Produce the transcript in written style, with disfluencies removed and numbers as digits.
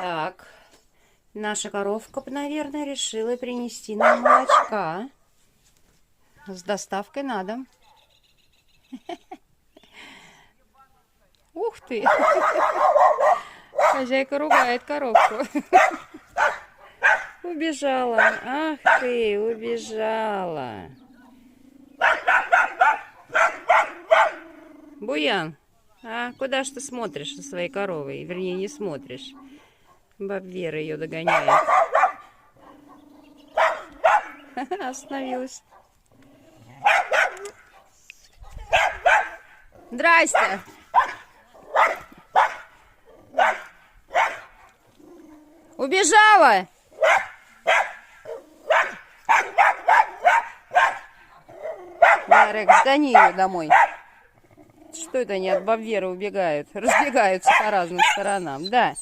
Так, наша коровка, наверное, решила принести нам молочка с доставкой на дом. Ух ты! Хозяйка ругает коровку. Убежала. Ах ты, убежала. Буян, а куда ж ты смотришь со своей коровой? Вернее, не смотришь. Баба Вера ее догоняет. Остановилась. Здрасте. Убежала. Ярик, гони ее домой. Что это они от бабы Веры убегают? Разбегаются по разным сторонам. Да.